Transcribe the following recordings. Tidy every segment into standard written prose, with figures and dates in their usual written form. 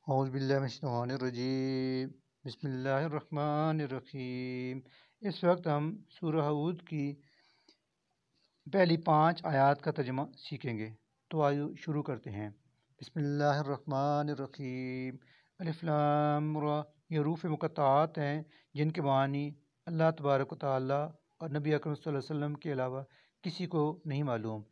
اعوذ باللہ من الشیطان الرجیم بسم اللہ الرحمن الرحیم۔ اس وقت ہم سورہ ہود کی پہلی 5 آیات کا ترجمہ سیکھیں گے، تو آئیے شروع کرتے ہیں۔ بسم اللہ الرحمن الرحیم۔ الف لام را، یہ حروف مقطعات ہیں جن کے معنی اللہ تبارک و تعالیٰ اور نبی اکرم صلی اللہ علیہ وسلم کے علاوہ کسی کو نہیں معلوم۔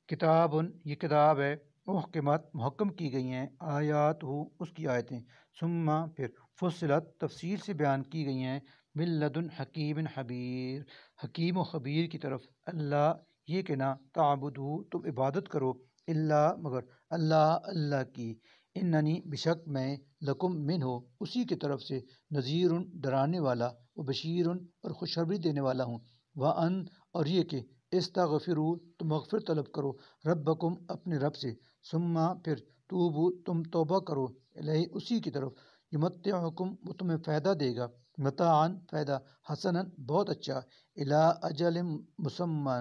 کتاب، یہ کتاب ہے، محکمت، محکم کی گئی ہیں، آیات ہو، اس کی آیتیں، ثم پھر، فصلت، تفصیل سے بیان کی گئی ہیں، من لدن حکیم خبیر، حکیم و خبیر کی طرف، اللہ یہ کہ نہ تعبدو، تم عبادت کرو، اللہ مگر اللہ کی، اننی بشک میں، لکم من ہو، اسی کی طرف سے، نذیر ڈرانے والا، و بشیر اور خوشخبری دینے والا ہوں، وان اور یہ کہ استغفروا تم مغفرت طلب کرو، ربکم اپنے رب سے، ثم پھر توبو تم توبہ کرو، الیہ اسی کی طرف، یمتعکم وہ تمہیں فائدہ دے گا، متاعن فائدہ، حسناً بہت اچھا، الی اجل مسمى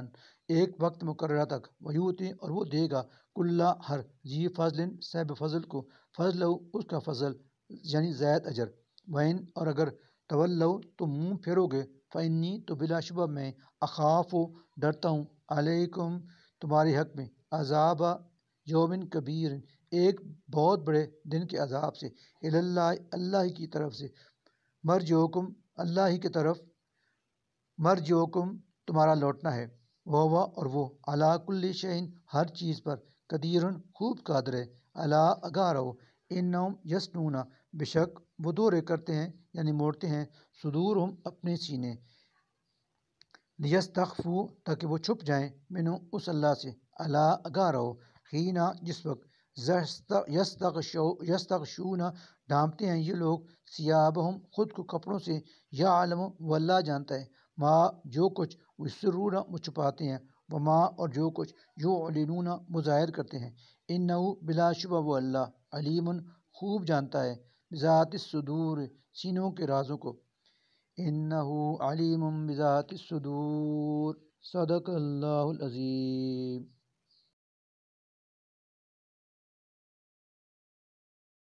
ایک وقت مقررہ تک، ویؤتی اور وہ دے گا، کلا ہر، ذی فضل صاحب فضل کو، فضل اس کا فضل یعنی زائد اجر، وین اور اگر تولو تم منہ پھیرو گے، فانی تو بلا شبہ میں، اخاف ڈرتا ہوں، علیکم تمہارے حق میں، عذاب یومن کبیر ایک بہت بڑے دن کے عذاب سے، اللہ اللہ کی طرف سے، مرجوکم اللہ ہی کی طرف، مرجوکم تمہارا لوٹنا ہے، وہ اور وہ، علی کل شیء ہر چیز پر، قدیر خوب قادر ہے، الا آگاہ رہو، انہم یسنون بشک وہ دورے کرتے ہیں یعنی موڑتے ہیں، صدورہم اپنے سینے، لیستخفوا تاکہ وہ چھپ جائیں، منہ اس اللہ سے، الا آگاہ رہو، حینا جس وقت، یستغشون ڈھانپتے ہیں یہ لوگ، ثیابہم خود کو کپڑوں سے، یعلم وہ اللہ جانتا ہے، ما جو کچھ، یسرون وہ چھپاتے ہیں، وما اور جو کچھ، یعلنون وہ ظاہر کرتے ہیں، انہ بلا شبہ وہ اللہ، علیم خوب جانتا ہے، بذات الصدور سینوں کے رازوں کو، انہ علیم بذات الصدور، صدق اللہ العظیم۔